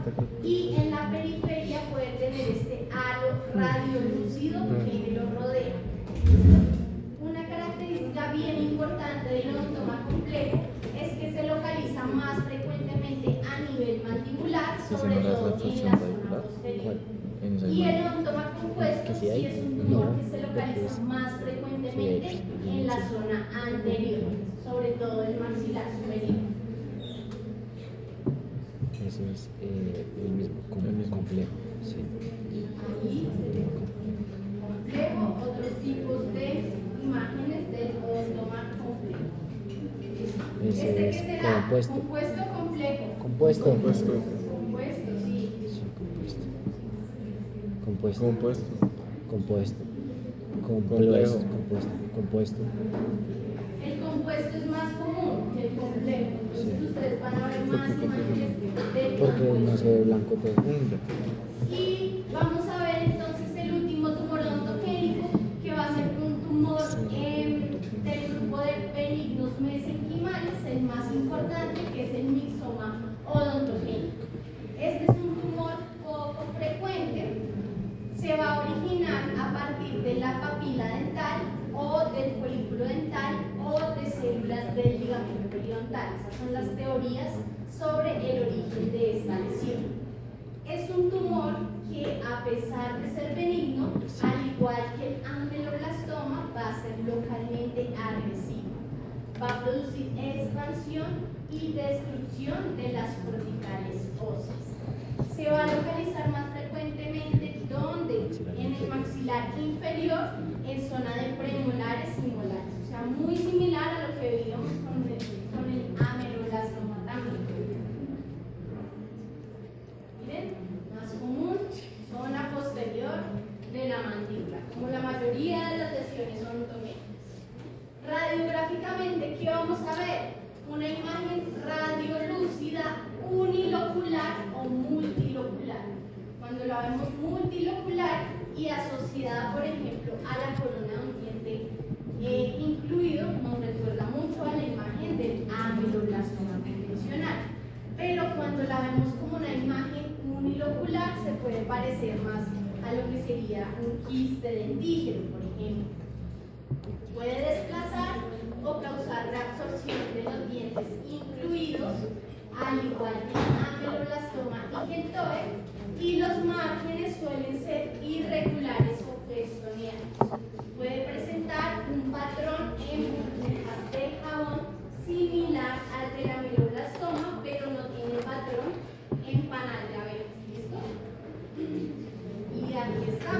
y en la periferia puede tener este halo radiolúcido que lo rodea. Una característica bien importante del odontoma complejo es que se localiza más frecuentemente a nivel mandibular, sobre todo en la zona posterior. Y el odontoma compuesto sí es un tumor que se localiza más frecuentemente en la zona anterior, sobre todo el maxilar superior. Eso es el mismo, complejo. Sí. Aquí, complejo, otros tipos de imágenes del odontoma complejo. Ese ¿Este es qué será? compuesto. ¿Compuesto o complejo? Compuesto. Compuesto. Compuesto, sí. Sí, compuesto. Compuesto. Compuesto. Complejo. Compuesto. El compuesto es más común que el complejo. Entonces Sí. ustedes van a ver más imágenes del Porque no compuesto. se ve blanco todo. Y vamos a ver entonces el último tumor odontogénico, que va a ser un tumor del grupo de benignos mesenquimales, el más importante, que es el mixoma odontogénico. Este es un tumor poco frecuente, se va a originar a partir de la papila dental o del folículo dental o de células del ligamento periodontal. Esas son las teorías sobre el origen de esta lesión. Es un tumor que, a pesar de ser benigno, al igual que el ameloblastoma, va a ser localmente agresivo. Va a producir expansión y destrucción de las corticales óseas. Se va a localizar más frecuentemente donde, en el maxilar inferior, en zona de premolares y molares. O sea, muy similar a lo que vimos con el ameloblastoma también. Miren, más común, zona posterior de la mandíbula, como la mayoría de las lesiones odontogénicas. Radiográficamente, ¿qué vamos a ver? Una imagen radiolúcida unilocular o multilocular. Cuando la vemos multilocular y asociada, por ejemplo, a la corona de un diente incluido, nos recuerda mucho a la imagen del ameloblastoma convencional. Pero cuando la vemos como una imagen unilocular, se puede parecer más a lo que sería un quiste dentígeno, por ejemplo. Puede desplazar o causar reabsorción de los dientes incluidos, al igual que el ameloblastoma y que el TOE, y los márgenes suelen ser irregulares o festoneados. Puede presentar un patrón en burbujas de jabón similar al de la meloblastoma, pero no tiene patrón en panal de abejas. ¿Listo? Y aquí está,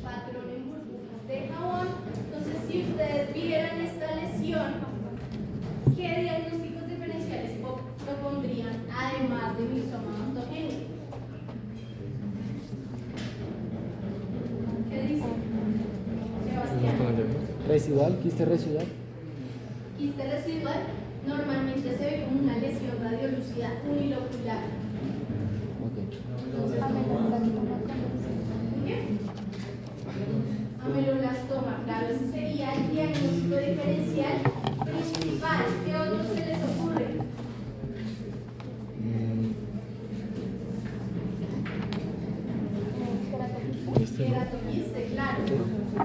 patrón en burbujas de jabón. Entonces, si ustedes vieran esta lesión, ¿qué diagnósticos diferenciales propondrían además de mixoma ontogénico? ¿Qué dice Sebastián? Residual, quiste residual. Quiste residual normalmente se ve como una lesión radiolúcida unilocular. Entonces, ¿qué? Ameloblastoma, claro, ese sería el diagnóstico diferencial principal. ¿Qué otros se les ocurre? Queratoquiste, claro.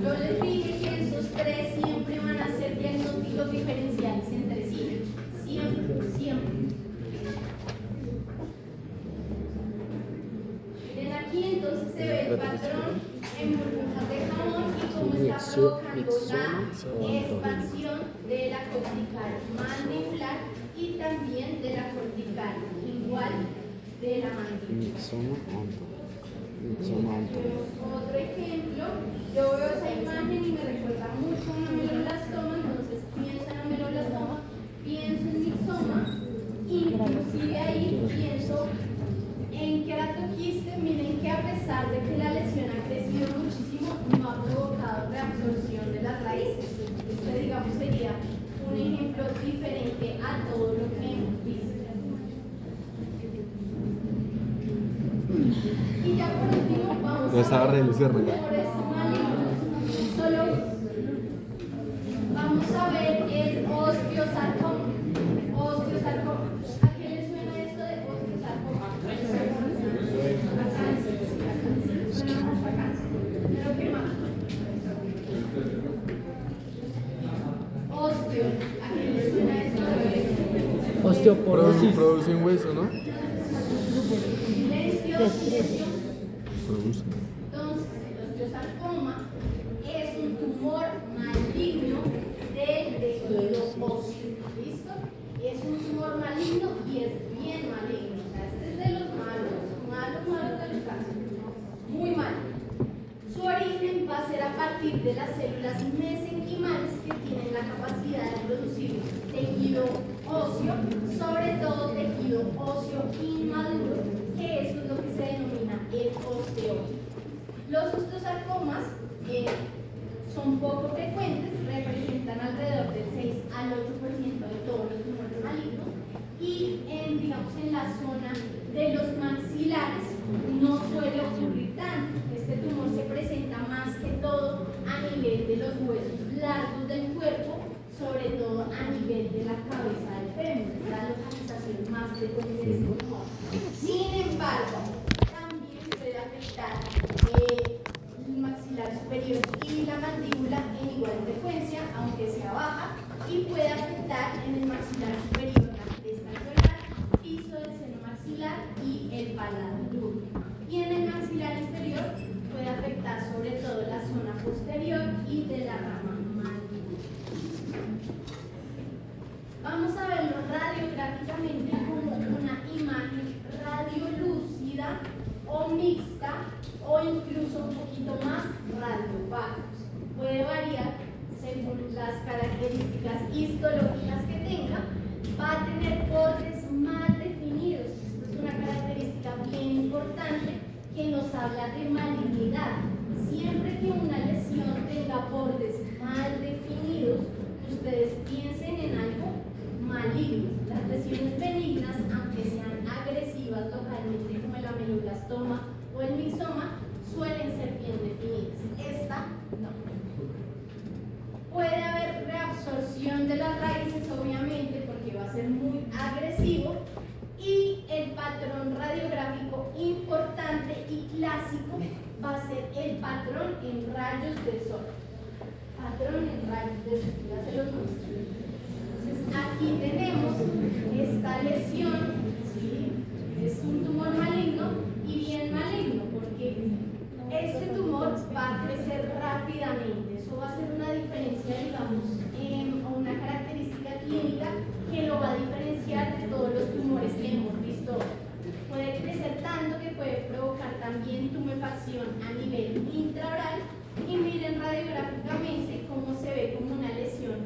Yo les dije que esos tres siempre van a ser diagnósticos diferenciales entre sí. Siempre, siempre. Miren aquí, entonces se ve el patrón en burbujas de jabón y cómo está provocando la expansión de la cortical mandibular y también de la cortical lingual de la mandíbula. Otro ejemplo, yo veo esa imagen y me recuerda mucho a una ameloblastoma, entonces pienso en ameloblastoma, pienso en mixoma, inclusive ahí pienso en queratoquiste. Miren que a pesar de que la lesión ha crecido muchísimo, no ha provocado reabsorción de las raíces. Este, digamos, sería un ejemplo diferente a todo lo que hemos visto. Y ya por último vamos a ver tumores malignos. Solo vamos a ver el osteosarcoma. Osteosarcoma. ¿A qué le suena esto de osteosarcoma? Suena mucho a cáncer. ¿Pero qué más? Osteo. ¿A qué le suena esto de Osteoporosis. Produce un hueso, ¿no? silencio? Produce. Entonces, el osteosarcoma es un tumor maligno del tejido óseo. ¿Listo? Es un tumor maligno y es bien maligno. O sea, este es de los malos de los cánceres. Muy malo. Su origen va a ser a partir de las células mesenquimales que tienen la capacidad de producir tejido óseo, sobre todo tejido óseo inmaduro, que eso es lo que se denomina el osteoma. Los osteosarcomas son poco frecuentes, representan alrededor del 6 al 8% de todos los tumores malignos y digamos en la zona de los maxilares no suele ocurrir tanto. Este tumor se presenta más que todo a nivel de los huesos largos del cuerpo, sobre todo a nivel de la cabeza del fémur, la localización más frecuente de este tumor. Sin embargo, también puede afectar el maxilar superior y la mandíbula en igual frecuencia, aunque sea baja, y puede afectar en el maxilar superior la cresta alveolar, piso del seno maxilar y el paladar duro. Y en el maxilar inferior puede afectar sobre todo la zona posterior y de la rama mandibular. Vamos a verlo radiográficamente como una imagen radiolúcida o mixta o incluso un poquito más radiopáticos. Puede variar según las características histológicas que tenga. Va a tener bordes mal definidos. Esto es una característica bien importante que nos habla de malignidad. Siempre que una lesión tenga bordes mal definidos, ustedes piensen en algo maligno. Las lesiones benignas, aunque sean agresivas localmente como el ameloblastoma o el mixoma, suelen ser bien definidas. Esta no. Puede haber reabsorción de las raíces, obviamente, porque va a ser muy agresivo. Y el patrón radiográfico importante y clásico va a ser el patrón en rayos de sol. Patrón en rayos de sol, ya se los muestro. Entonces, aquí tenemos esta lesión, ¿sí? Es un tumor maligno y bien maligno. también tumefacción a nivel intraoral y miren radiográficamente cómo se ve como una lesión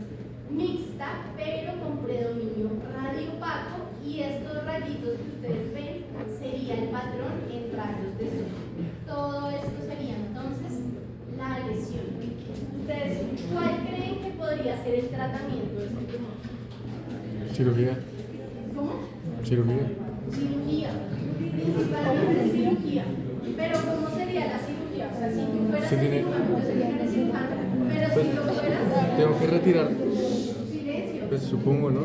mixta, pero con predominio radiopaco, y estos rayitos que ustedes ven sería el patrón en rayos de sol. Todo esto sería entonces la lesión. ¿Ustedes cuál creen que podría ser el tratamiento de este tumor? Cirugía. ¿Cómo? Cirugía. Cirugía. Principalmente cirugía. Pero ¿cómo sería la cirugía? O sea, si tú fueras Sí, tiene- cirujano, yo sé que no eres cirujano, pero Pues, si lo fueras, Tengo que retirar. silencio. Pues supongo, ¿no?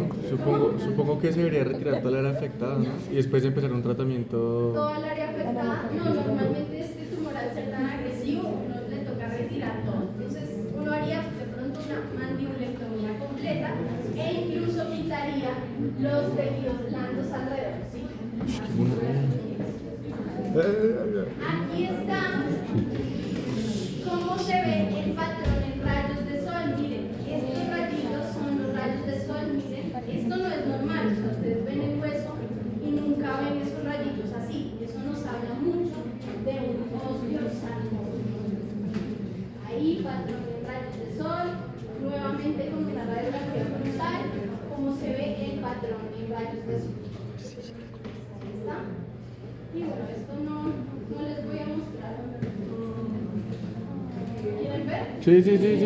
Supongo que se debería retirar toda la área afectada, ¿no? Y después empezar un tratamiento. Toda el área afectada, no, normalmente este tumor al ser tan agresivo, uno le toca retirar todo. Entonces, uno haría de pronto una mandibulectomía completa e incluso quitaría los tejidos blandos alrededor, ¿sí? Aquí está cómo se ve el patrón en rayos de sol. Miren, estos rayitos son los rayos de sol. Miren, esto no es normal. O sea, ustedes ven el hueso y nunca ven esos rayitos así. Eso nos habla mucho de un osteosarcoma. Ahí, patrón en rayos de sol. Nuevamente con una radiografía frontal, cómo se ve el patrón en rayos de sol. Ahí está. Y bueno, esto no les voy a mostrar. ¿Quieren ver? Sí, sí, sí, sí.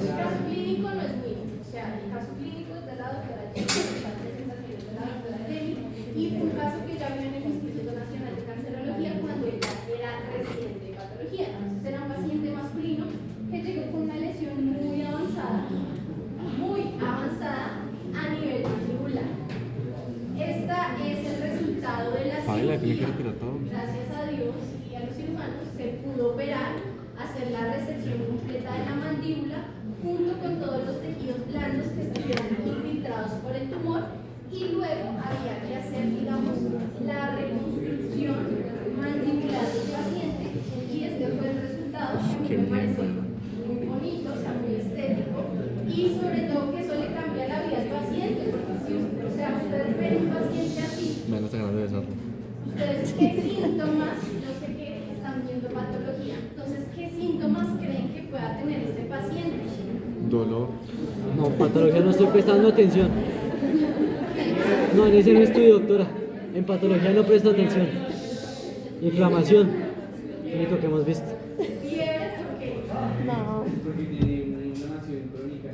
El caso clínico no es mío. O sea, el caso clínico es de la doctora Jenny, las presentaciones de la doctora Jenny, y fue un caso que ya vio en el Instituto Nacional de Cancerología cuando ella era residente de patología. Entonces era un paciente masculino que llegó con una lesión muy avanzada a nivel mandibular. Esta es el resultado de la Paila, tiene que cirugía. retirar todo. Gracias a Dios y a los cirujanos se pudo operar, hacer la resección completa de la mandíbula junto con todos los tejidos blandos que estuvieran infiltrados por el tumor, y luego había que hacer, digamos, la reconstrucción mandibular del paciente, y este fue el resultado que a mí me parece muy bonito, o sea, muy estético, y sobre todo que eso le cambia la vida al paciente, porque si o sea, ustedes ven un paciente así, Me van a sacar de desarrollo. ustedes qué síntomas, yo sé que están viendo patología, entonces qué síntomas creen que pueda tener este paciente. Dolor. No, patología no estoy prestando atención. No, en ese no estudio, doctora. En patología no presto atención. Inflamación, único que hemos visto. Fiebre, porque Porque tiene una inflamación crónica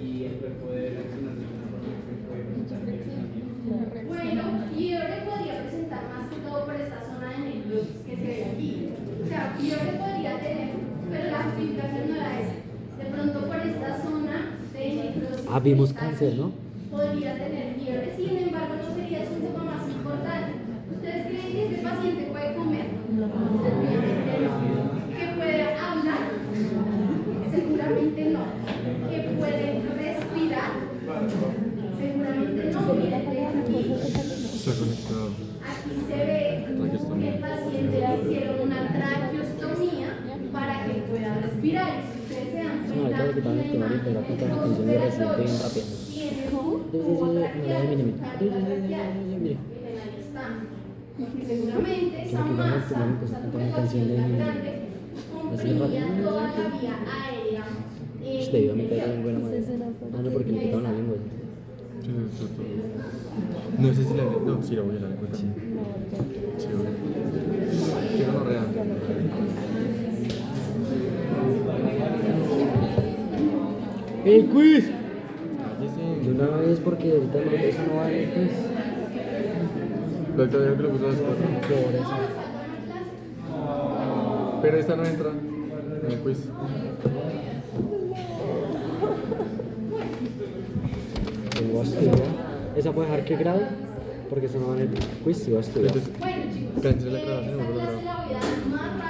y el cuerpo debe reaccionar de una forma que puede presentar fiebre también. bueno, fiebre podría presentar más que todo por esta zona de necrosis que se ve aquí. O sea, fiebre podría tener, pero la justificación no era esa. De pronto por esta zona de necrosis. Ah, vimos que está cáncer, aquí, ¿no? Podría tener fiebre, sin embargo, no sería el síntoma más importante. ¿Ustedes creen que este paciente puede comer? Obviamente no. ¿Que puede hablar? Seguramente no. ¿Que puede respirar? Seguramente no. Miren, aquí Está conectado. se ve que el paciente le hicieron una traqueostomía para que pueda respirar. Y si ustedes se dan No, cuenta, ahorita que también te van a pegar con la atención de residente bien rápido. Mire. Miren, ahí está. Porque seguramente esa Quiero que masa, vean que esa se ponga atención de tumefación tan niño. grande, Así de comprimía rápido. toda la vía aérea. Usted iba a meter en buena madre. Ah, no, porque le quitaron la lengua. Sí, sí, sí. No sé si la. No, sí la voy a dar cuenta. Sí, voy. Quiero no real. ¡El quiz! Cállese. De una vez, porque ahorita no, eso no vale el quiz. La otra vez que lo puso a las 4. Por eso. Pero esta no entra en el quiz. Tengo a estudiar. Esa puede dejar que grabe, porque eso no va en el quiz si va a estudiar. Entonces, Bueno, chicos, cancela la grabación, esta no lo clase grabo. la voy a dar más